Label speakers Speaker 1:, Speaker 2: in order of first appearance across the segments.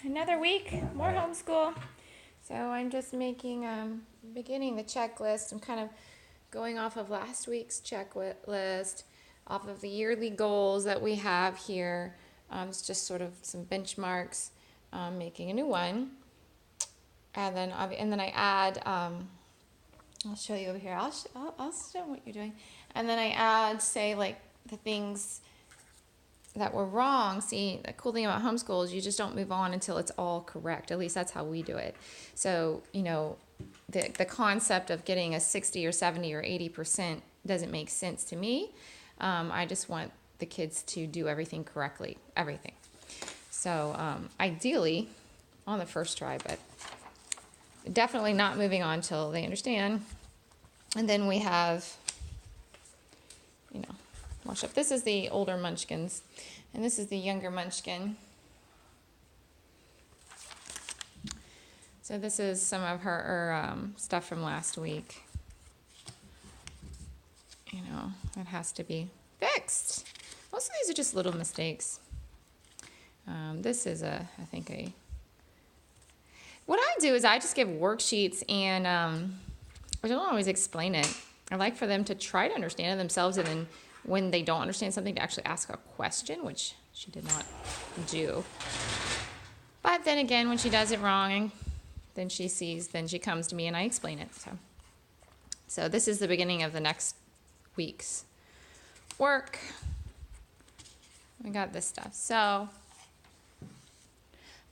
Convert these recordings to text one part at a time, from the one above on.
Speaker 1: Another week, more homeschool. So I'm just making, beginning the checklist. I'm kind of going off of last week's checklist, off of the yearly goals that we have here. It's just sort of some benchmarks, making a new one. And then I add, I'll show you over here. I'll show what you're doing. And then I add, say, like the things that were wrong. See, the cool thing about homeschool is you just don't move on until it's all correct. At least that's how we do it. So, you know, the concept of getting a 60 or 70 or 80% doesn't make sense to me. I just want the kids to do everything correctly, everything. So ideally on the first try, but definitely not moving on till they understand. And then we have, you know, wash up. This is the older munchkins, and this is the younger munchkin. So this is some of her stuff from last week. You know, it has to be fixed. Most of these are just little mistakes. This is I think what I do is I just give worksheets, and I don't always explain it. I like for them to try to understand it themselves, and then when they don't understand something, to actually ask a question, which she did not do. But then again, when she does it wrong, then she comes to me and I explain it. So this is the beginning of the next week's work. We got this stuff. So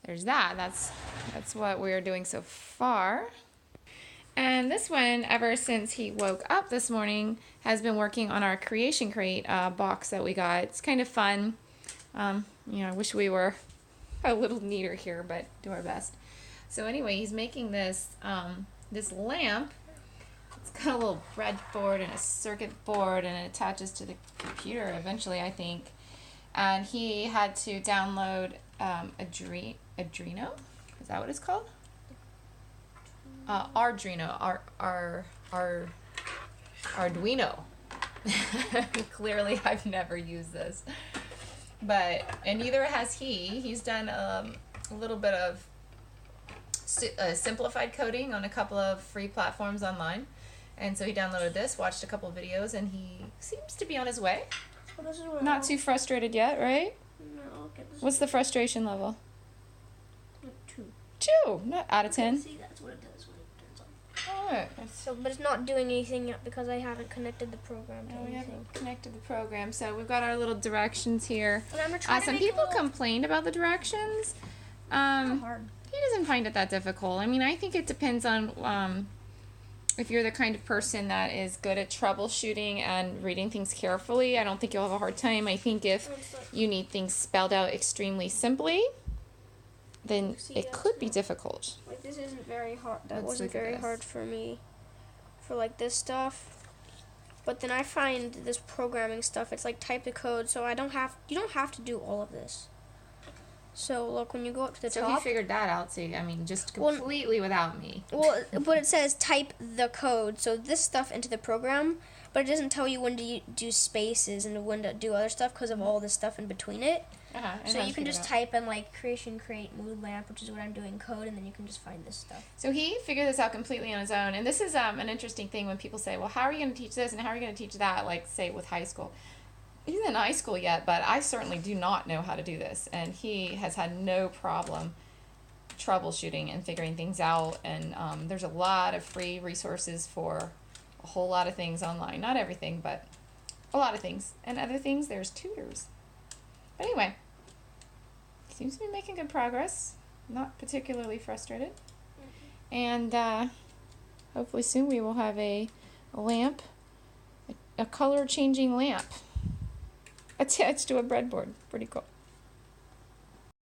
Speaker 1: there's that. That's what we're doing so far. And this one, ever since he woke up this morning, has been working on our Creation Crate box that we got. It's kind of fun. You know, I wish we were a little neater here, but do our best. So anyway, he's making this this lamp. It's got a little breadboard and a circuit board, and it attaches to the computer eventually, I think. And he had to download Adreno. Is that what it's called? Arduino. Arduino. Clearly, I've never used this, and neither has he. He's done a little bit of simplified coding on a couple of free platforms online, and so he downloaded this, watched a couple of videos, and he seems to be on his way.
Speaker 2: Well, this is what
Speaker 1: Not too frustrated yet, right?
Speaker 2: No. Okay.
Speaker 1: What's the frustration level?
Speaker 2: 2.
Speaker 1: 2, not out of 10.
Speaker 2: See, that's what it does when it turns on.
Speaker 1: Oh,
Speaker 2: So, but it's not doing anything yet because I haven't connected the program to
Speaker 1: we
Speaker 2: anything.
Speaker 1: haven't connected the program, so we've got our little directions here.
Speaker 2: And I'm gonna try to
Speaker 1: Some
Speaker 2: make
Speaker 1: people
Speaker 2: a little...
Speaker 1: complained about the directions.
Speaker 2: hard.
Speaker 1: He doesn't find it that difficult. I mean, I think it depends on if you're the kind of person that is good at troubleshooting and reading things carefully. I don't think you'll have a hard time. I think if you need things spelled out extremely simply, then it could be difficult.
Speaker 2: Like, this isn't very hard. That
Speaker 1: Let's
Speaker 2: wasn't
Speaker 1: look at
Speaker 2: very
Speaker 1: this.
Speaker 2: hard for me, for like this stuff. But then I find this programming stuff, it's like type the code, so you don't have to do all of this. So look, when you go up to the
Speaker 1: So
Speaker 2: top.
Speaker 1: he figured that out, see, I mean, just completely without me.
Speaker 2: Well, but it says type the code, so this stuff into the program, but it doesn't tell you when to do spaces and when to do other stuff because of all this stuff in between it. So you can just type in like creation crate mood lamp, which is what I'm doing, code, and then you can just find this stuff.
Speaker 1: So he figured this out completely on his own, and this is an interesting thing when people say, well, how are you going to teach this and how are you going to teach that, like, say, with high school. He's in high school yet, but I certainly do not know how to do this, and he has had no problem troubleshooting and figuring things out, and there's a lot of free resources for a whole lot of things online. Not everything, but a lot of things. And other things, there's tutors. But anyway, seems to be making good progress. Not particularly frustrated. And hopefully soon we will have a lamp, a color-changing lamp attached to a breadboard. Pretty cool.